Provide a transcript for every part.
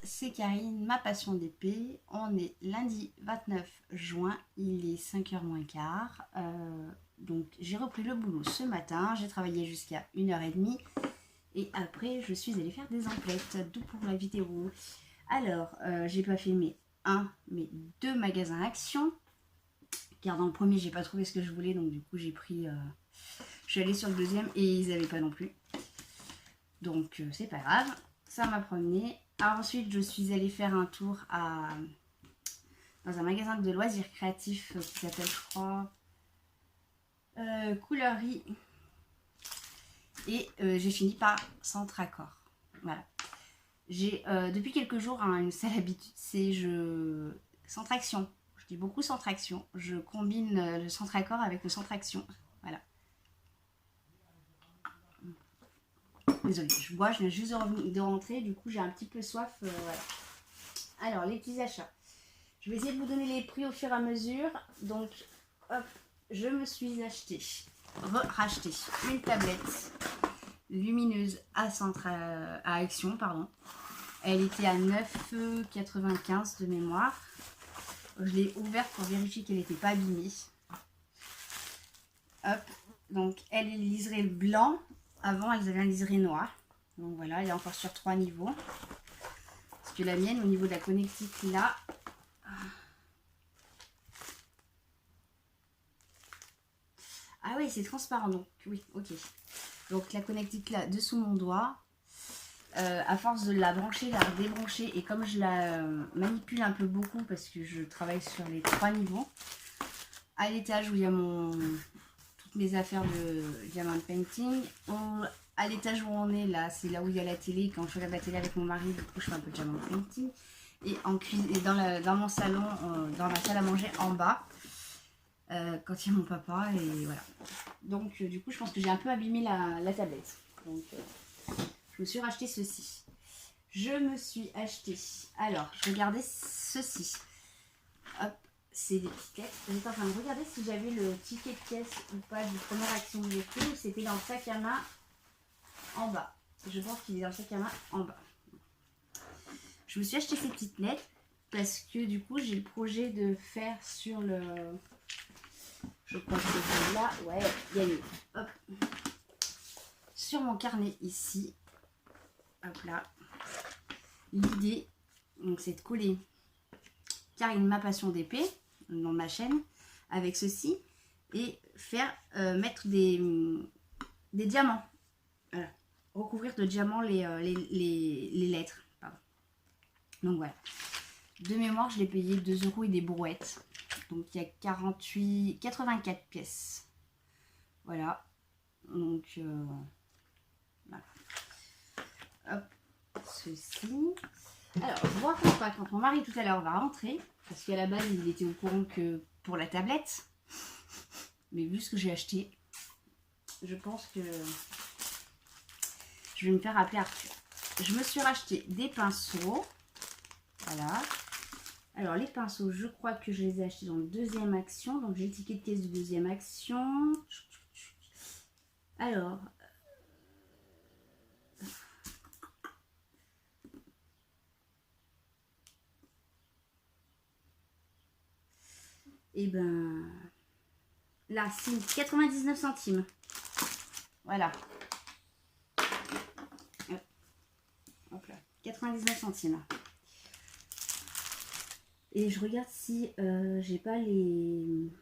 c'est Karine, ma passion d'épée. On est lundi 29 juin, il est 5h moins quart. Donc j'ai repris le boulot ce matin, j'ai travaillé jusqu'à 1h30 et après je suis allée faire des emplettes, d'où pour la vidéo. Alors, j'ai pas filmé un, mais deux magasins Action, car dans le premier j'ai pas trouvé ce que je voulais, donc du coup j'ai pris... je suis allée sur le deuxième et ils n'avaient pas non plus. Donc c'est pas grave, ça m'a promené. Ensuite je suis allée faire un tour dans un magasin de loisirs créatifs qui s'appelle, je crois, Coulerie. Et j'ai fini par Centracor. Voilà. J'ai depuis quelques jours une sale habitude, c'est Centraction. Je dis beaucoup Centraction. Je combine le Centracor avec le Centraction. Voilà. Désolée, je bois, je viens juste de rentrer, du coup j'ai un petit peu soif. Voilà. Alors, les petits achats. Je vais essayer de vous donner les prix au fur et à mesure. Donc, hop, je me suis racheté une tablette lumineuse à Action, pardon. Elle était à 9,95 de mémoire. Je l'ai ouverte pour vérifier qu'elle n'était pas abîmée. Hop, donc elle est liserée blanc. Avant, elles avaient un liseré noir. Donc voilà, elle est encore sur 3 niveaux. Parce que la mienne, au niveau de la connectique, là... Ah oui, c'est transparent, donc oui, ok. Donc la connectique là, dessous mon doigt, à force de la brancher, la débrancher, et comme je la manipule un peu beaucoup, parce que je travaille sur les 3 niveaux, à l'étage où il y a toutes mes affaires de diamant painting, à l'étage où on est là, c'est là où il y a la télé. Quand je regarde la télé avec mon mari, du coup je fais un peu de diamant painting. Et en cuisine, dans mon salon, dans ma salle à manger en bas, quand il y a mon papa, et voilà. Donc du coup je pense que j'ai un peu abîmé la tablette. Donc je me suis racheté ceci. Je me suis acheté, alors je regardais ceci. Hop, c'est des tickets. J'étais en train de regarder si j'avais le ticket de caisse ou pas du premier Action que j'ai fait, ou c'était dans le sac à main en bas. Je pense qu'il est dans le sac à main en bas. Je me suis acheté ces petites lettres parce que du coup j'ai le projet de faire sur le... Je crois que c'est là. Ouais, il y a eu. Hop. Sur mon carnet ici. Hop là. L'idée, donc, c'est de coller Karine, ma passion d'épée, dans ma chaîne, avec ceci, et faire mettre des diamants. Voilà. Recouvrir de diamants les lettres. Pardon. Donc voilà. De mémoire, je l'ai payé 2 € et des brouettes. Donc il y a 84 pièces. Voilà. Donc voilà. Hop, ceci. Alors, je vois pas quand mon mari tout à l'heure va rentrer, parce qu'à la base il était au courant que pour la tablette. Mais vu ce que j'ai acheté, je pense que je vais me faire appeler Arthur. Je me suis racheté des pinceaux. Voilà. Alors les pinceaux, je crois que je les ai achetés dans le deuxième Action. Donc j'ai le ticket de caisse de deuxième Action. Alors... Et ben... Là, c'est 99 centimes. Voilà. Hop là. 99 centimes. Et je regarde si j'ai pas les...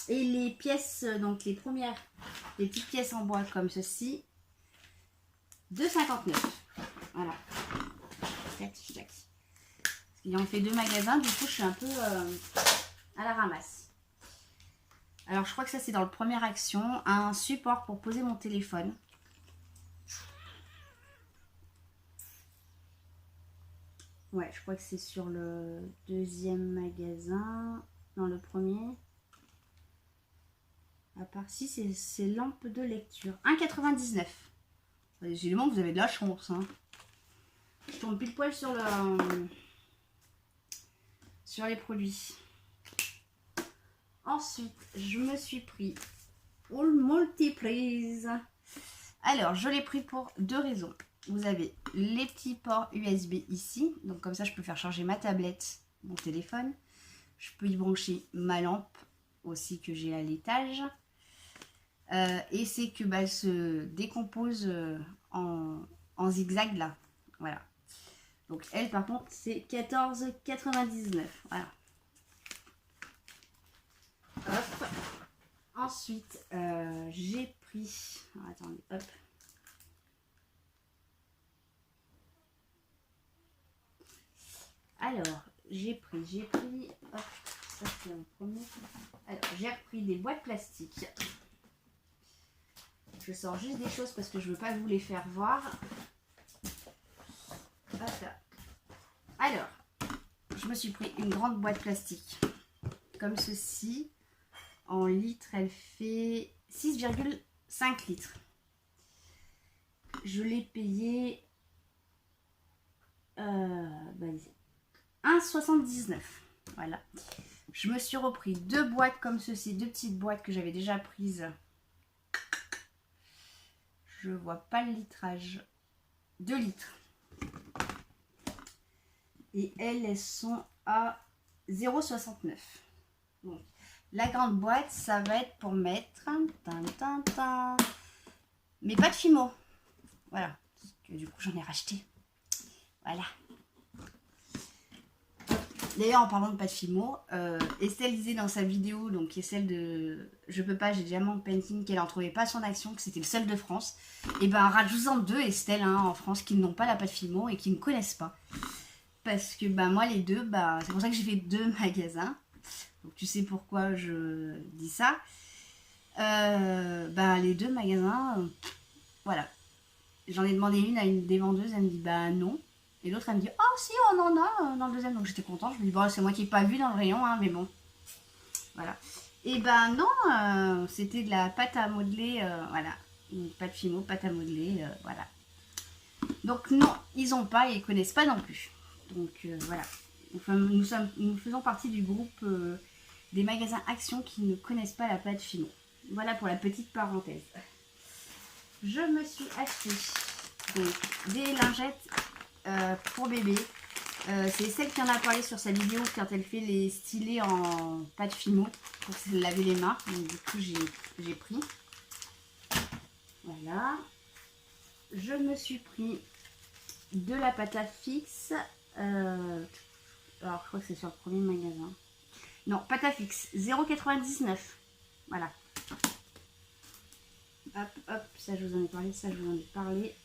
Et les pièces, donc les petites pièces en bois comme ceci, 2,59. Voilà. Il en fait 2 magasins, du coup je suis un peu à la ramasse. Alors je crois que ça c'est dans le premier Action, un support pour poser mon téléphone. Ouais, je crois que c'est sur le deuxième magasin. Dans le premier. À part si c'est lampe de lecture. 1,99. Évidemment, vous avez de la chance. Hein. Je tombe pile poil sur les produits. Ensuite, je me suis pris All Multiprise. Alors, je l'ai pris pour 2 raisons. vous avez les petits ports USB ici. Donc comme ça, je peux faire charger ma tablette, mon téléphone. Je peux y brancher ma lampe aussi que j'ai à l'étage. Et c'est que elle se décompose en zigzag là. Voilà. Donc elle par contre c'est 14,99. Voilà. Hop. Ensuite j'ai pris. Alors, attendez, hop. Alors j'ai pris. Hop, ça c'est un premier. Alors j'ai repris des boîtes plastiques. Je sors juste des choses parce que je veux pas vous les faire voir. Hop là. Alors, je me suis pris une grande boîte plastique. Comme ceci. En litres, elle fait 6,5 litres. Je l'ai payé 1,79. Voilà. Je me suis repris deux boîtes comme ceci. Deux petites boîtes que j'avais déjà prises. Je vois pas le litrage. 2 litres. Et elles sont à 0,69. Donc, la grande boîte, ça va être pour mettre mes pâtes Fimo. Voilà. Que du coup, j'en ai racheté. Voilà. D'ailleurs, en parlant de pâtes Fimo, Estelle disait dans sa vidéo, donc qui est celle de Je peux pas, j'ai Diamant Painting, qu'elle en trouvait pas son action, que c'était le seul de France. Et ben, rajoute-en deux, Estelle, hein, en France, qui n'ont pas la pâte Fimo et qui ne connaissent pas. Parce que ben, moi, les deux, ben, c'est pour ça que j'ai fait 2 magasins. Donc, tu sais pourquoi je dis ça. Ben, les 2 magasins, voilà. J'en ai demandé une à une des vendeuses, elle me dit bah non. Et l'autre, elle me dit oh si, on en a dans le deuxième. Donc j'étais contente, je me dis bon, c'est moi qui n'ai pas vu dans le rayon, hein, mais bon. Voilà. Et ben non, c'était de la pâte à modeler, voilà. Une pâte Fimo, pâte à modeler, voilà. Donc non, ils n'ont pas et ils ne connaissent pas non plus. Donc voilà. Enfin, nous faisons partie du groupe des magasins Action qui ne connaissent pas la pâte Fimo. Voilà pour la petite parenthèse. Je me suis acheté donc, des lingettes pour bébé. C'est celle qui en a parlé sur sa vidéo quand elle fait les stylés en pâte Fimo pour se laver les mains. Donc du coup j'ai pris. Voilà. Je me suis pris de la pâte à fixe. Alors je crois que c'est sur le premier magasin. Non, pâte à fixe, 0,99. Voilà. Hop, hop, ça je vous en ai parlé, ça je vous en ai parlé.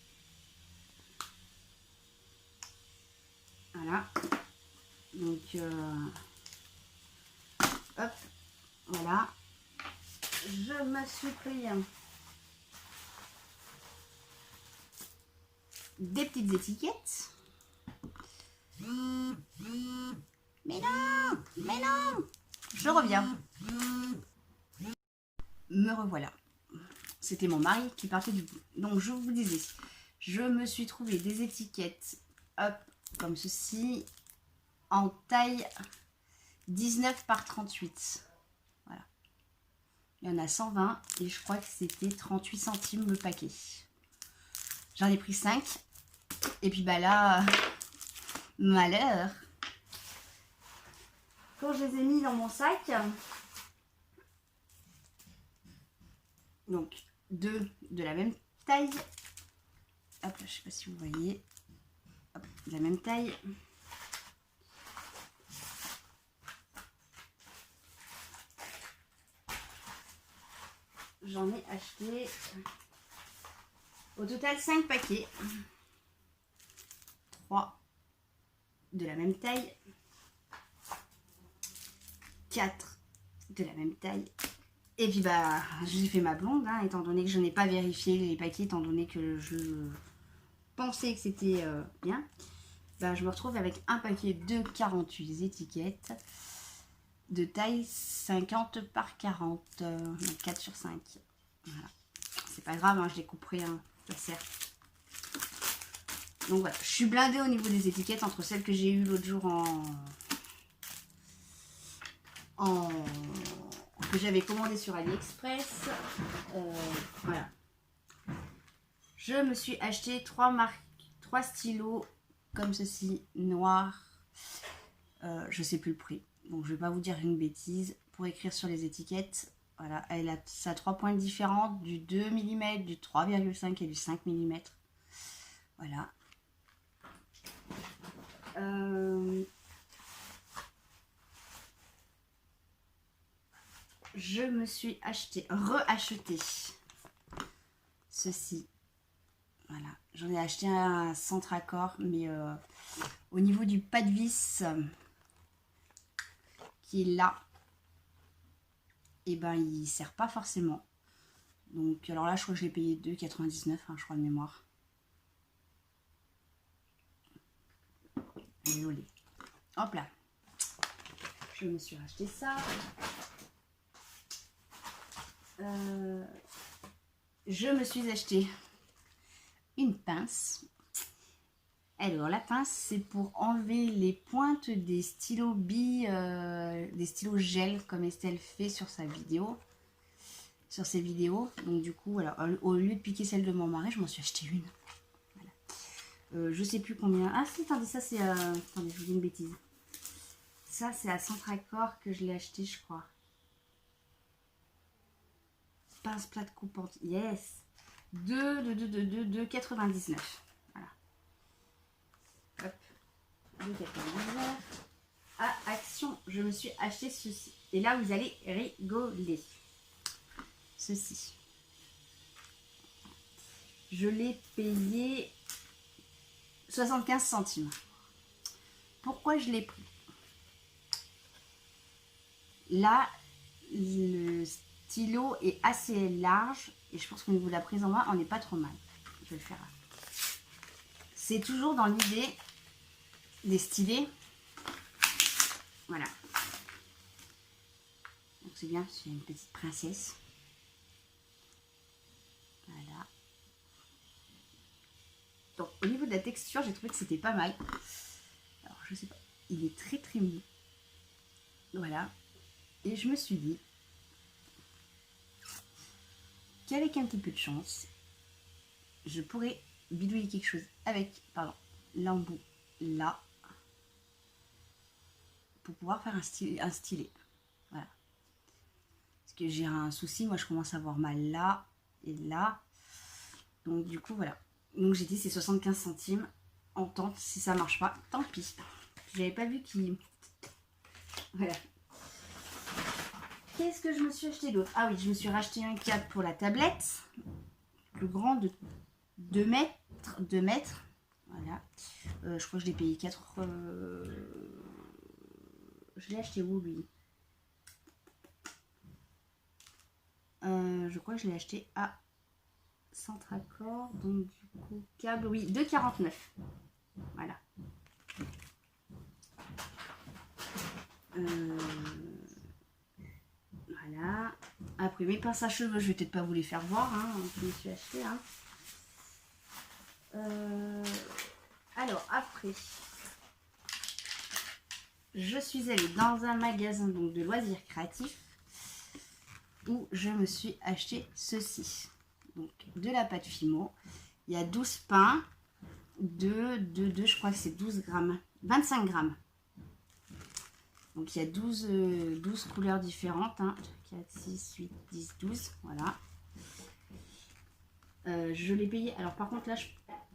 Voilà. Donc, hop, voilà. Je me suis pris des petites étiquettes. Mais non, je reviens. Me revoilà. C'était mon mari qui partait du bout. Donc je vous disais, je me suis trouvé des étiquettes, hop, comme ceci, en taille 19 par 38. Voilà. Il y en a 120 et je crois que c'était 38 centimes le paquet. J'en ai pris 5. Et puis bah là, malheur. Quand je les ai mis dans mon sac, donc 2 de la même taille. Hop, je sais pas si vous voyez. Hop, de la même taille. J'en ai acheté au total 5 paquets. 3 de la même taille. 4 de la même taille. Et puis bah j'ai fait ma blonde, hein, étant donné que je n'ai pas vérifié les paquets, étant donné que je pensais que c'était bien. Bah, je me retrouve avec un paquet de 48 étiquettes de taille 50 par 40, donc 4 sur 5. Voilà. C'est pas grave, hein, je les couperai, hein, ça sert. Donc voilà, je suis blindée au niveau des étiquettes entre celles que j'ai eues l'autre jour que j'avais commandé sur AliExpress. Voilà. Je me suis acheté 3 marques 3 stylos comme ceci, noirs. Je sais plus le prix, donc je vais pas vous dire une bêtise. Pour écrire sur les étiquettes, voilà, elle a sa 3 pointes différentes, du 2 mm, du 3,5 et du 5 mm. Voilà. Je me suis re-acheté ceci. Voilà, j'en ai acheté un centre accord, mais au niveau du pas de vis qui est là, et ben il sert pas forcément. Donc alors là, je crois que je l'ai payé 2,99, hein, je crois de mémoire. Désolée. Hop là. Je me suis racheté ça. Je me suis acheté une pince. Alors la pince, c'est pour enlever les pointes des stylos billes, des stylos gel comme Estelle fait sur sa vidéo, sur ses vidéos. Donc du coup, voilà, au lieu de piquer celle de mon mari, je m'en suis acheté une. Voilà. Je sais plus combien. Ah si, attendez, ça c'est... attendez, je vous dis une bêtise. Ça c'est à Centre Accord que je l'ai acheté, je crois. Pince plate coupante, yes. 2,99. Voilà. Hop. 2,99. À Action, je me suis acheté ceci. Et là, vous allez rigoler. Ceci. Je l'ai payé 75 centimes. Pourquoi je l'ai pris? Là, le stylo est assez large et je pense qu'au niveau de la prise en main, on n'est pas trop mal. Je vais le faire. C'est toujours dans l'idée des stylés. Voilà. Donc c'est bien parce qu'il y a une petite princesse. Voilà. Donc au niveau de la texture, j'ai trouvé que c'était pas mal. Alors je sais pas, il est très très mou. Voilà. Et je me suis dit qu'avec un petit peu de chance, je pourrais bidouiller quelque chose avec, pardon, l'embout là, pour pouvoir faire un stylet. Voilà. Parce que j'ai un souci, moi je commence à avoir mal là et là. Donc du coup voilà. Donc j'ai dit c'est 75 centimes. On tente, si ça marche pas, tant pis. J'avais pas vu qu'il... Voilà. Qu'est-ce que je me suis acheté d'autre? Ah oui, je me suis racheté un câble pour la tablette. Plus grand de 2 mètres. 2 mètres. Voilà. Je crois que je l'ai payé 4... Je l'ai acheté où lui? Je crois que je l'ai acheté à Centre Accord. Donc du coup, câble, oui, 2,49. Voilà. Voilà. Après mes pinces à cheveux, je vais peut-être pas vous les faire voir, hein, je me suis acheté. Hein. Alors après, je suis allée dans un magasin donc, de loisirs créatifs où je me suis acheté ceci. Donc de la pâte Fimo. Il y a 12 pains de je crois que c'est 12 grammes. 25 grammes. Donc il y a 12 couleurs différentes. Hein. 4, 6, 8, 10, 12. Voilà. Je l'ai payé. Alors par contre là, je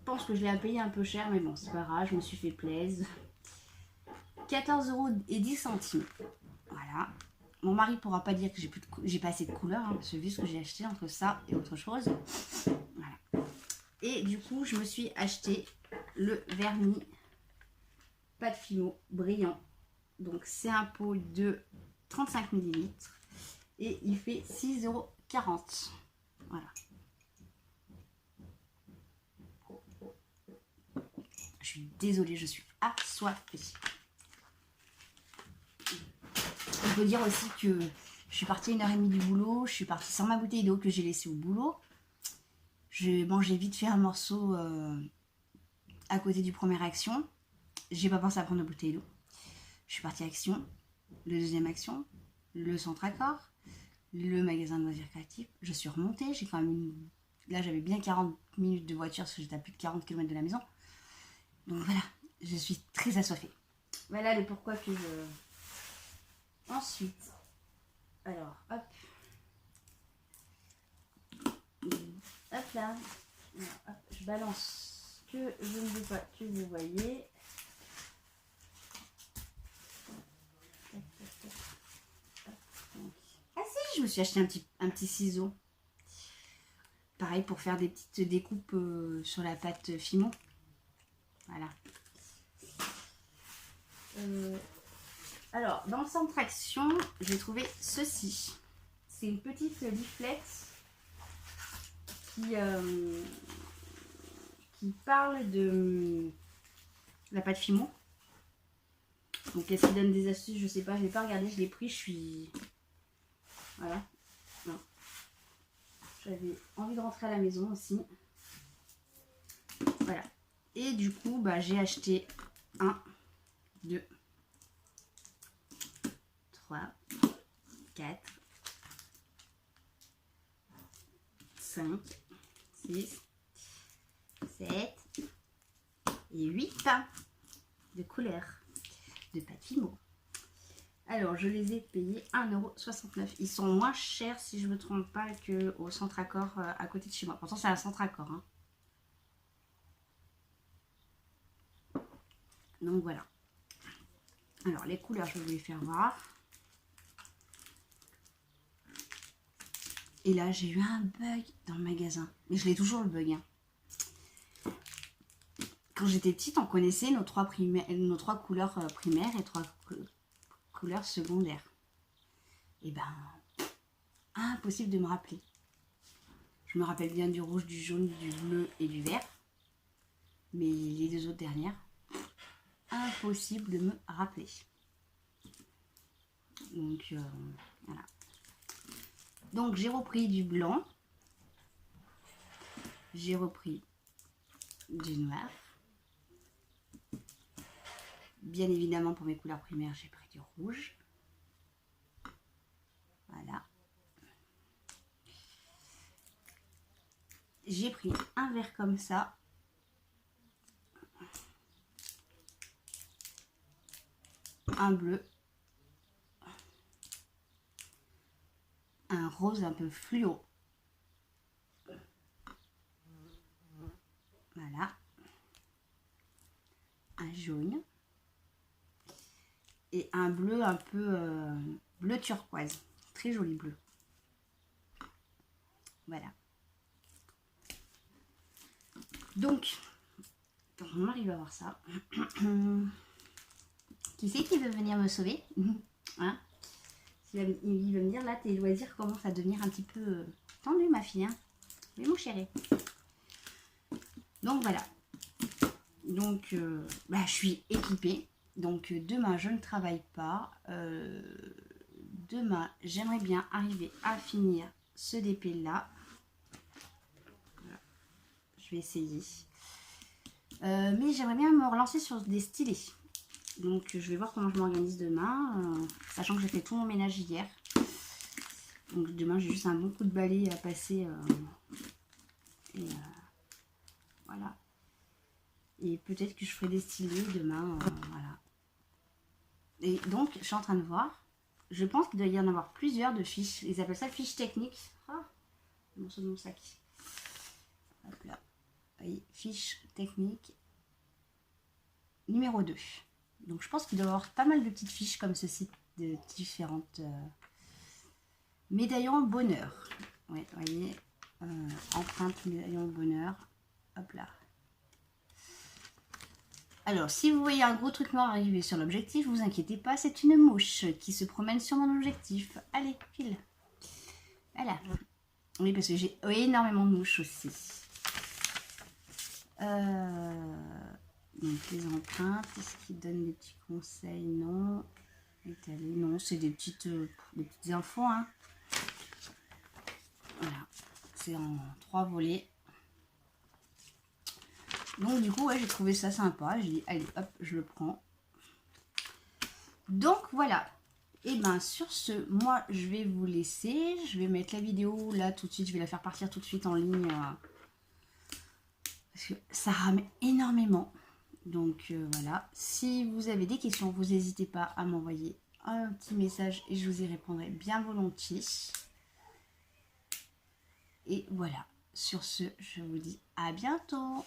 pense que je l'ai payé un peu cher. Mais bon, c'est pas grave. Je me suis fait plaisir. 14,10 €. Voilà. Mon mari pourra pas dire que j'ai pas assez de couleurs. Hein, parce que vu ce que j'ai acheté entre ça et autre chose. Voilà. Et du coup, je me suis acheté le vernis pâte Fimo brillant. Donc c'est un pot de 35 ml et il fait 6,40 €. Voilà. Je suis désolée, je suis assoiffée. Il faut dire aussi que je suis partie 1h30 du boulot, je suis partie sans ma bouteille d'eau que j'ai laissée au boulot. Je mangeais vite fait un morceau à côté du premier Action. J'ai pas pensé à prendre la bouteille d'eau. Je suis partie à Action, le deuxième Action, le Centre Accord, le magasin de loisirs créatifs. Je suis remontée, j'ai quand même là j'avais bien 40 minutes de voiture parce que j'étais à plus de 40 km de la maison. Donc voilà, je suis très assoiffée. Voilà le pourquoi que je... Ensuite, alors, hop. Hop là. Alors, hop, je balance que je ne veux pas que vous voyez. Ah si, je me suis acheté un petit ciseau. Pareil pour faire des petites découpes sur la pâte Fimo. Voilà. Alors, dans le centre action, j'ai trouvé ceci. C'est une petite leaflet qui parle de la pâte Fimo. Donc, est-ce qu'il donne des astuces? Je sais pas, je n'ai pas regardé, je l'ai pris, je suis... Voilà. J'avais envie de rentrer à la maison aussi. Voilà. Et du coup, bah, j'ai acheté 1, 2, 3, 4, 5, 6, 7 et 8 de couleurs de pâte Fimo. Alors, je les ai payés 1,69 €. Ils sont moins chers, si je ne me trompe pas, qu'au Centre Accor à côté de chez moi. Pourtant, c'est un Centre Accor. Hein. Donc, voilà. Alors, les couleurs, je vais vous les faire voir. Et là, j'ai eu un bug dans le magasin. Mais je l'ai toujours, le bug. Hein. Quand j'étais petite, on connaissait nos trois couleurs primaires et 3 couleurs secondaires. Et ben, impossible de me rappeler. Je me rappelle bien du rouge, du jaune, du bleu et du vert. Mais les 2 autres dernières, impossible de me rappeler. Donc, voilà. Donc, j'ai repris du blanc. J'ai repris du noir. Bien évidemment, pour mes couleurs primaires, j'ai pris du rouge. Voilà. J'ai pris un vert comme ça. Un bleu. Un rose un peu fluo. Voilà. Un jaune. Et un bleu un peu bleu turquoise. Très joli bleu. Voilà. Donc, quand mon mari va voir ça, qui c'est qui veut venir me sauver? Hein? Il va me dire, là, tes loisirs commencent à devenir un petit peu tendus, ma fille. Hein? Oui, mon chéri. Donc, voilà. Donc, bah, je suis équipée. Donc, demain, je ne travaille pas. Demain, j'aimerais bien arriver à finir ce DP-là. Voilà. Je vais essayer. Mais j'aimerais bien me relancer sur des stylés. Donc, je vais voir comment je m'organise demain. Sachant que j'ai fait tout mon ménage hier. Donc, demain, j'ai juste un bon coup de balai à passer. Et voilà. Et peut-être que je ferai des stylés demain. Voilà. Et donc, je suis en train de voir. Je pense qu'il doit y en avoir plusieurs de fiches. Ils appellent ça fiches techniques. Ah, le morceau de mon sac. Hop là. Vous voyez, fiche technique numéro 2. Donc, je pense qu'il doit y avoir pas mal de petites fiches comme ceci, de différentes médaillons bonheur. Ouais, vous voyez, empreinte médaillon bonheur. Hop là. Alors, si vous voyez un gros truc noir arriver sur l'objectif, vous inquiétez pas, c'est une mouche qui se promène sur mon objectif. Allez, file. Voilà. Oui, parce que j'ai énormément de mouches aussi. Donc, les empreintes, est-ce qu'ils donnent des petits conseils? Non. Étalé, non, c'est des petites infos. Hein. Voilà. C'est en 3 volets. Donc du coup, ouais, j'ai trouvé ça sympa. J'ai dit, allez, hop, je le prends. Donc voilà. Et bien sur ce, moi, je vais vous laisser. Je vais mettre la vidéo là tout de suite. Je vais la faire partir tout de suite en ligne. Parce que ça rame énormément. Donc voilà, si vous avez des questions, vous n'hésitez pas à m'envoyer un petit message et je vous y répondrai bien volontiers. Et voilà, sur ce, je vous dis à bientôt.